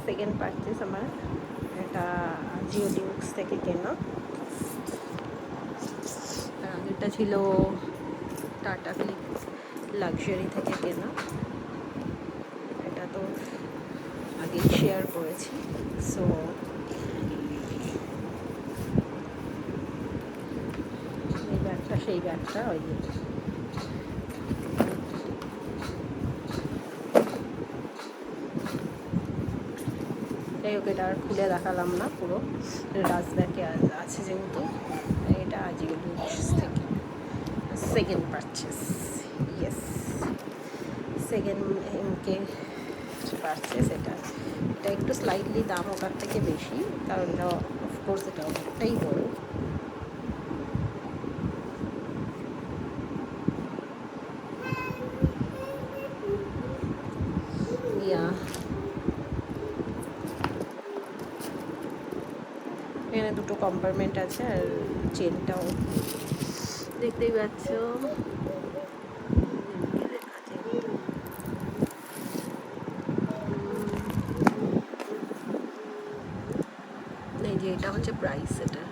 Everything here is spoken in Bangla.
সেকেন্ড পারচেস আমার। এটা জিও ডিউক্স থেকে কেনা। আগেরটা ছিল টাটা ক্লিক লাক্সারি থেকে কেনা। এটা তো আগেই শেয়ার করেছি। সো এই ব্যাগটা সেই ব্যাগটা, ওই যাই হোক, এটা আর খুলে দেখালাম না, পুরো রাজ ব্যাগে আছে যেহেতু। এটা আজিও ডিউক্স থেকে সেকেন্ড পারচেস। ইয়েস, সেকেন্ড এমকে পারচেস। এটা একটু স্লাইটলি দাম ওটার থেকে বেশি, কারণ এটা অফকোর্স এটা অনেকটাই বড়। এখানে দুটো কম্পার্টমেন্ট আছে, আর চেনটাও দেখতেই পাচ্ছ। এই যে এটা হচ্ছে প্রাইস এটা।